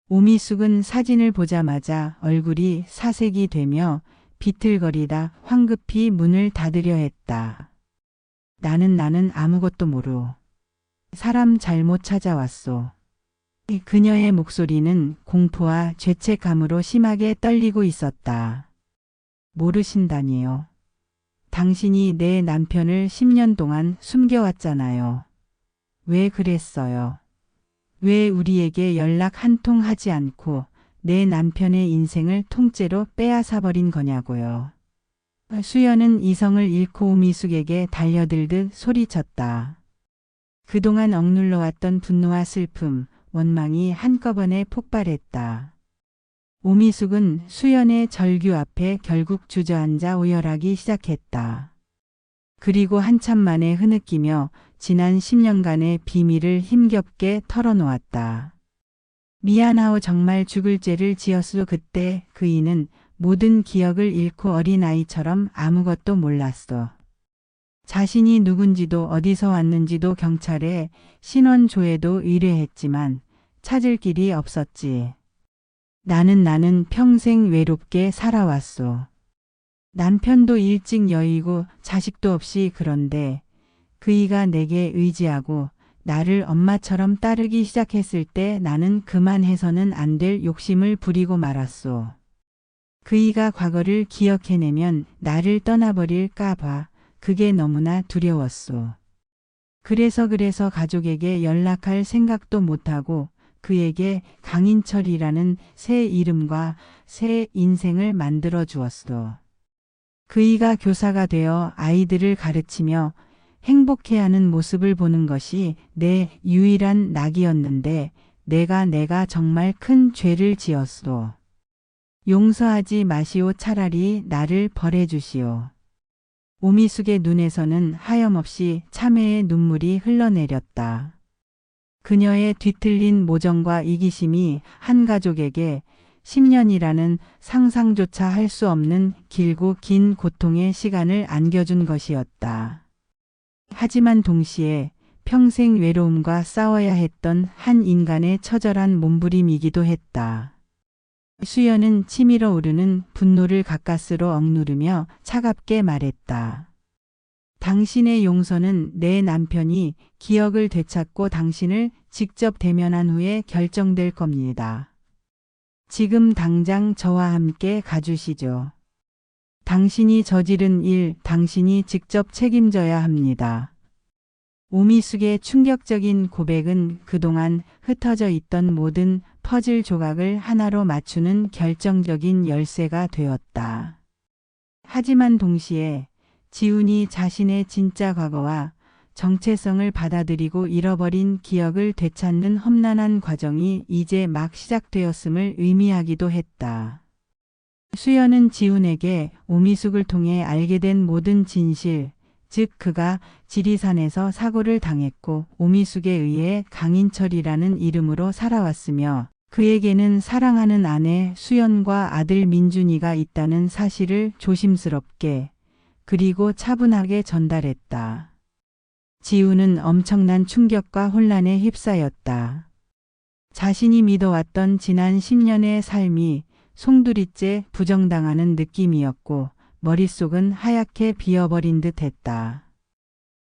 오미숙은 사진을 보자마자 얼굴이 사색이 되며 비틀거리다 황급히 문을 닫으려 했다. 나는 아무것도 모르. 사람 잘못 찾아왔소. 그녀의 목소리는 공포와 죄책감으로 심하게 떨리고 있었다. 모르신다니요. 당신이 내 남편을 10년 동안 숨겨왔잖아요. 왜 그랬어요? 왜 우리에게 연락 한 통 하지 않고 내 남편의 인생을 통째로 빼앗아버린 거냐고요. 수연은 이성을 잃고 오미숙에게 달려들듯 소리쳤다. 그동안 억눌러왔던 분노와 슬픔, 원망이 한꺼번에 폭발했다. 오미숙은 수연의 절규 앞에 결국 주저앉아 오열하기 시작했다. 그리고 한참 만에 흐느끼며 지난 10년간의 비밀을 힘겹게 털어놓았다. 미안하오 정말 죽을 죄를 지었소. 그때 그이는 모든 기억을 잃고 어린아이처럼 아무것도 몰랐어. 자신이 누군지도 어디서 왔는지도 경찰에 신원 조회도 의뢰했지만 찾을 길이 없었지. 나는 평생 외롭게 살아왔소. 남편도 일찍 여의고 자식도 없이 그런데 그이가 내게 의지하고 나를 엄마처럼 따르기 시작했을 때 나는 그만해서는 안 될 욕심을 부리고 말았소. 그이가 과거를 기억해내면 나를 떠나버릴까 봐 그게 너무나 두려웠소. 그래서 가족에게 연락할 생각도 못하고 그에게 강인철이라는 새 이름과 새 인생을 만들어 주었소. 그이가 교사가 되어 아이들을 가르치며 행복해하는 모습을 보는 것이 내 유일한 낙이었는데 내가 정말 큰 죄를 지었소. 용서하지 마시오. 차라리 나를 벌해 주시오. 오미숙의 눈에서는 하염없이 참회의 눈물이 흘러내렸다. 그녀의 뒤틀린 모정과 이기심이 한 가족에게 10년이라는 상상조차 할 수 없는 길고 긴 고통의 시간을 안겨준 것이었다. 하지만 동시에 평생 외로움과 싸워야 했던 한 인간의 처절한 몸부림이기도 했다. 수연은 치밀어 오르는 분노를 가까스로 억누르며 차갑게 말했다. 당신의 용서는 내 남편이 기억을 되찾고 당신을 직접 대면한 후에 결정될 겁니다. 지금 당장 저와 함께 가주시죠. 당신이 저지른 일, 당신이 직접 책임져야 합니다. 오미숙의 충격적인 고백은 그동안 흩어져 있던 모든 퍼즐 조각을 하나로 맞추는 결정적인 열쇠가 되었다. 하지만 동시에 지훈이 자신의 진짜 과거와 정체성을 받아들이고 잃어버린 기억을 되찾는 험난한 과정이 이제 막 시작되었음을 의미하기도 했다. 수연은 지훈에게 오미숙을 통해 알게 된 모든 진실, 즉 그가 지리산에서 사고를 당했고 오미숙에 의해 강인철이라는 이름으로 살아왔으며 그에게는 사랑하는 아내 수연과 아들 민준이가 있다는 사실을 조심스럽게 그리고 차분하게 전달했다. 지훈은 엄청난 충격과 혼란에 휩싸였다. 자신이 믿어왔던 지난 10년의 삶이 송두리째 부정당하는 느낌이었고 머릿속은 하얗게 비어버린 듯 했다.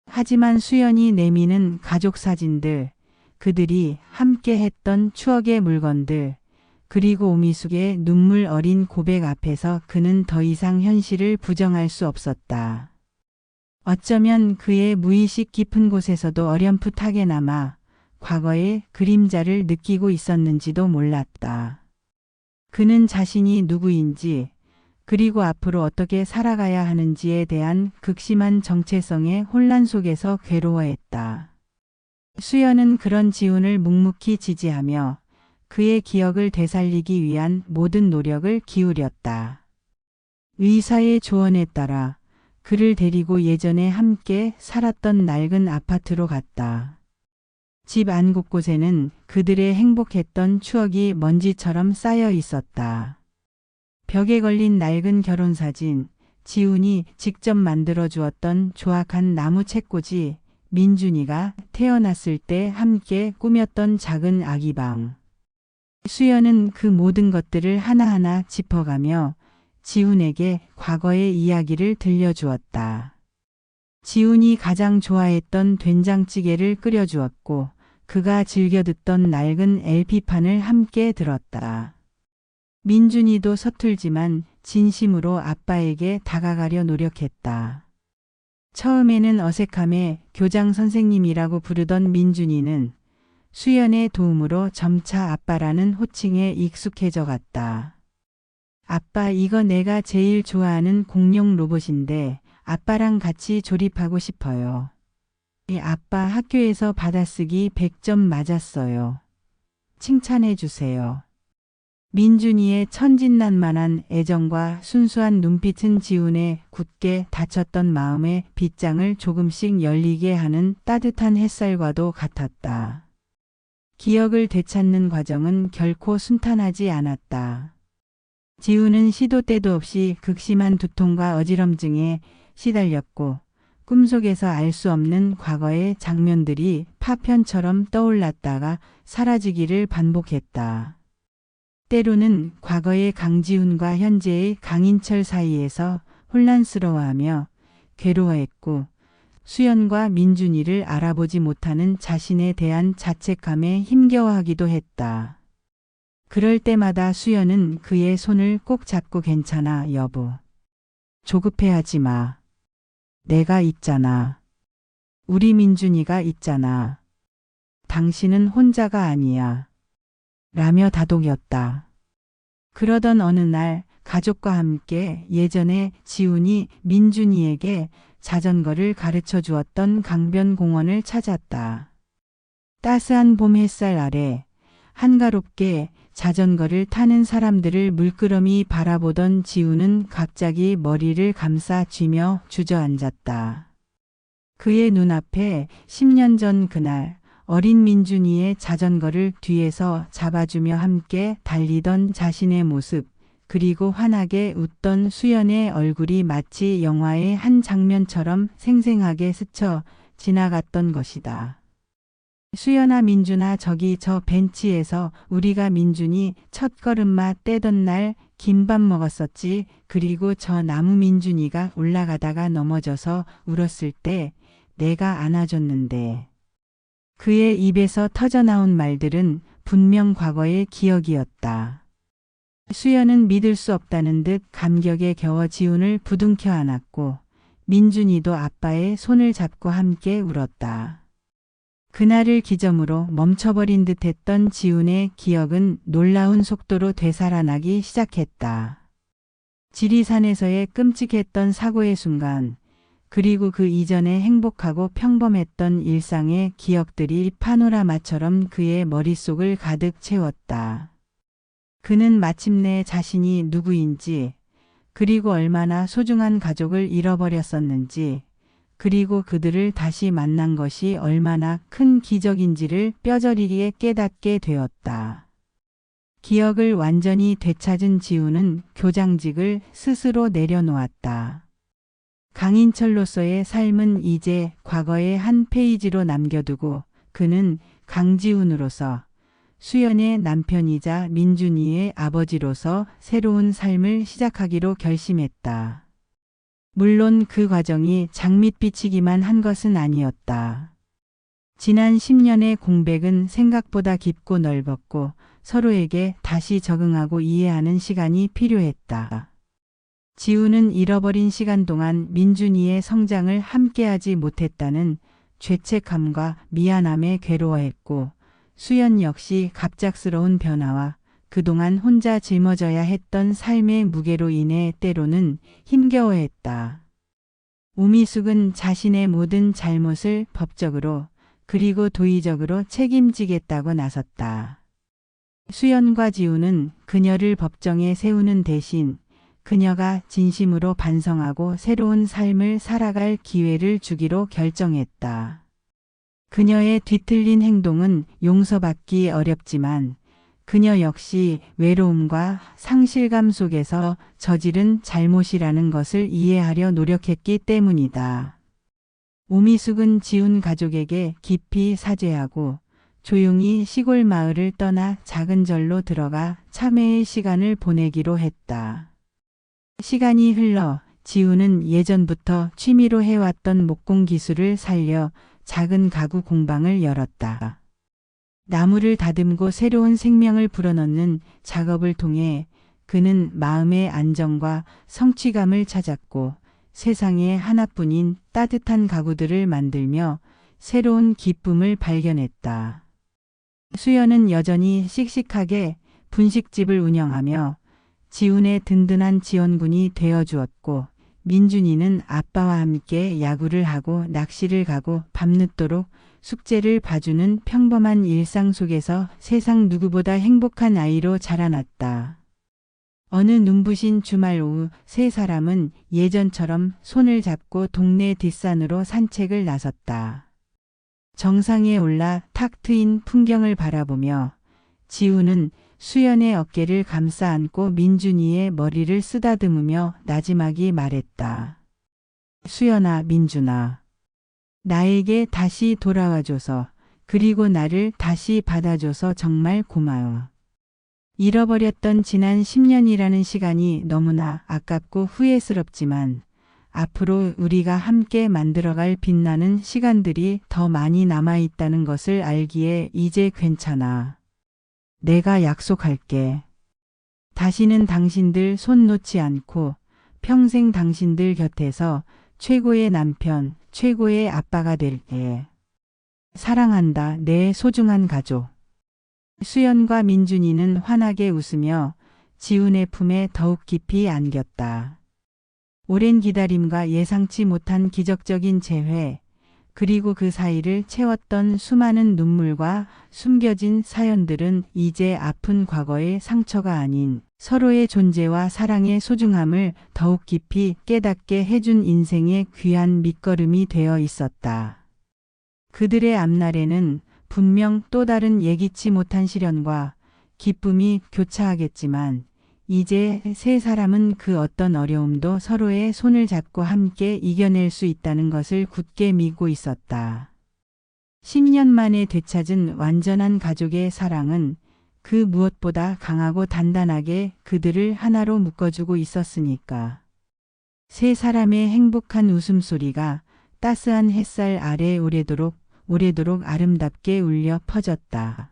하지만 수연이 내미는 가족 사진들, 그들이 함께 했던 추억의 물건들, 그리고 오미숙의 눈물 어린 고백 앞에서 그는 더 이상 현실을 부정할 수 없었다. 어쩌면 그의 무의식 깊은 곳에서도 어렴풋하게 남아 과거의 그림자를 느끼고 있었는지도 몰랐다. 그는 자신이 누구인지 그리고 앞으로 어떻게 살아가야 하는지에 대한 극심한 정체성의 혼란 속에서 괴로워했다. 수연은 그런 지훈을 묵묵히 지지하며 그의 기억을 되살리기 위한 모든 노력을 기울였다. 의사의 조언에 따라 그를 데리고 예전에 함께 살았던 낡은 아파트로 갔다. 집 안 곳곳에는 그들의 행복했던 추억이 먼지처럼 쌓여 있었다. 벽에 걸린 낡은 결혼사진, 지훈이 직접 만들어 주었던 조악한 나무 책꽂이, 민준이가 태어났을 때 함께 꾸몄던 작은 아기방. 수연은 그 모든 것들을 하나하나 짚어가며 지훈에게 과거의 이야기를 들려주었다. 지훈이 가장 좋아했던 된장찌개를 끓여주었고 그가 즐겨 듣던 낡은 LP판을 함께 들었다. 민준이도 서툴지만 진심으로 아빠에게 다가가려 노력했다. 처음에는 어색함에 교장 선생님이라고 부르던 민준이는 수연의 도움으로 점차 아빠라는 호칭에 익숙해져 갔다. 아빠, 이거 내가 제일 좋아하는 공룡 로봇인데 아빠랑 같이 조립하고 싶어요. 아빠 학교에서 받아쓰기 100점 맞았어요. 칭찬해 주세요. 민준이의 천진난만한 애정과 순수한 눈빛은 지훈의 굳게 닫혔던 마음의 빗장을 조금씩 열리게 하는 따뜻한 햇살과도 같았다. 기억을 되찾는 과정은 결코 순탄하지 않았다. 지훈은 시도 때도 없이 극심한 두통과 어지럼증에 시달렸고 꿈속에서 알 수 없는 과거의 장면들이 파편처럼 떠올랐다가 사라지기를 반복했다. 때로는 과거의 강지훈과 현재의 강인철 사이에서 혼란스러워하며 괴로워했고 수연과 민준이를 알아보지 못하는 자신에 대한 자책감에 힘겨워하기도 했다. 그럴 때마다 수연은 그의 손을 꼭 잡고 괜찮아, 여보. 조급해하지 마. 내가 있잖아. 우리 민준이가 있잖아. 당신은 혼자가 아니야. 라며 다독였다. 그러던 어느 날 가족과 함께 예전에 지훈이 민준이에게 자전거를 가르쳐 주었던 강변공원을 찾았다. 따스한 봄 햇살 아래 한가롭게 자전거를 타는 사람들을 물끄러미 바라보던 지훈은 갑자기 머리를 감싸 쥐며 주저앉았다. 그의 눈앞에 10년 전 그날 어린 민준이의 자전거를 뒤에서 잡아주며 함께 달리던 자신의 모습, 그리고 환하게 웃던 수연의 얼굴이 마치 영화의 한 장면처럼 생생하게 스쳐 지나갔던 것이다. 수연아, 민준아, 저기 저 벤치에서 우리가 민준이 첫걸음마 떼던 날 김밥 먹었었지. 그리고 저 나무 민준이가 올라가다가 넘어져서 울었을 때 내가 안아줬는데. 그의 입에서 터져나온 말들은 분명 과거의 기억이었다. 수연은 믿을 수 없다는 듯 감격에 겨워 지훈을 부둥켜 안았고 민준이도 아빠의 손을 잡고 함께 울었다. 그날을 기점으로 멈춰버린 듯했던 지훈의 기억은 놀라운 속도로 되살아나기 시작했다. 지리산에서의 끔찍했던 사고의 순간, 그리고 그 이전의 행복하고 평범했던 일상의 기억들이 파노라마처럼 그의 머릿속을 가득 채웠다. 그는 마침내 자신이 누구인지, 그리고 얼마나 소중한 가족을 잃어버렸었는지, 그리고 그들을 다시 만난 것이 얼마나 큰 기적인지를 뼈저리게 깨닫게 되었다. 기억을 완전히 되찾은 지훈은 교장직을 스스로 내려놓았다. 강인철로서의 삶은 이제 과거의 한 페이지로 남겨두고 그는 강지훈으로서 수연의 남편이자 민준이의 아버지로서 새로운 삶을 시작하기로 결심했다. 물론 그 과정이 장밋빛이기만 한 것은 아니었다. 지난 10년의 공백은 생각보다 깊고 넓었고 서로에게 다시 적응하고 이해하는 시간이 필요했다. 지훈은 잃어버린 시간 동안 민준이의 성장을 함께하지 못했다는 죄책감과 미안함에 괴로워했고 수연 역시 갑작스러운 변화와 그동안 혼자 짊어져야 했던 삶의 무게로 인해 때로는 힘겨워했다. 우미숙은 자신의 모든 잘못을 법적으로 그리고 도의적으로 책임지겠다고 나섰다. 수연과 지훈은 그녀를 법정에 세우는 대신 그녀가 진심으로 반성하고 새로운 삶을 살아갈 기회를 주기로 결정했다. 그녀의 뒤틀린 행동은 용서받기 어렵지만 그녀 역시 외로움과 상실감 속에서 저지른 잘못이라는 것을 이해하려 노력했기 때문이다. 우미숙은 지훈 가족에게 깊이 사죄하고 조용히 시골 마을을 떠나 작은 절로 들어가 참회의 시간을 보내기로 했다. 시간이 흘러 지훈은 예전부터 취미로 해왔던 목공 기술을 살려 작은 가구 공방을 열었다. 나무를 다듬고 새로운 생명을 불어넣는 작업을 통해 그는 마음의 안정과 성취감을 찾았고 세상에 하나뿐인 따뜻한 가구들을 만들며 새로운 기쁨을 발견했다. 수연은 여전히 씩씩하게 분식집을 운영하며 지훈의 든든한 지원군이 되어주었고 민준이는 아빠와 함께 야구를 하고 낚시를 가고 밤늦도록 숙제를 봐주는 평범한 일상 속에서 세상 누구보다 행복한 아이로 자라났다. 어느 눈부신 주말 오후 세 사람은 예전처럼 손을 잡고 동네 뒷산으로 산책을 나섰다. 정상에 올라 탁 트인 풍경을 바라보며 지훈은 수연의 어깨를 감싸 안고 민준이의 머리를 쓰다듬으며 나지막이 말했다. 수연아, 민준아. 나에게 다시 돌아와줘서 그리고 나를 다시 받아줘서 정말 고마워. 잃어버렸던 지난 10년이라는 시간이 너무나 아깝고 후회스럽지만 앞으로 우리가 함께 만들어갈 빛나는 시간들이 더 많이 남아있다는 것을 알기에 이제 괜찮아. 내가 약속할게. 다시는 당신들 손 놓지 않고 평생 당신들 곁에서 최고의 남편, 최고의 아빠가 될게. 사랑한다, 내 소중한 가족. 수연과 민준이는 환하게 웃으며 지훈의 품에 더욱 깊이 안겼다. 오랜 기다림과 예상치 못한 기적적인 재회, 그리고 그 사이를 채웠던 수많은 눈물과 숨겨진 사연들은 이제 아픈 과거의 상처가 아닌 서로의 존재와 사랑의 소중함을 더욱 깊이 깨닫게 해준 인생의 귀한 밑거름이 되어 있었다. 그들의 앞날에는 분명 또 다른 예기치 못한 시련과 기쁨이 교차하겠지만 이제 세 사람은 그 어떤 어려움도 서로의 손을 잡고 함께 이겨낼 수 있다는 것을 굳게 믿고 있었다. 10년 만에 되찾은 완전한 가족의 사랑은 그 무엇보다 강하고 단단하게 그들을 하나로 묶어주고 있었으니까. 세 사람의 행복한 웃음소리가 따스한 햇살 아래 오래도록 아름답게 울려 퍼졌다.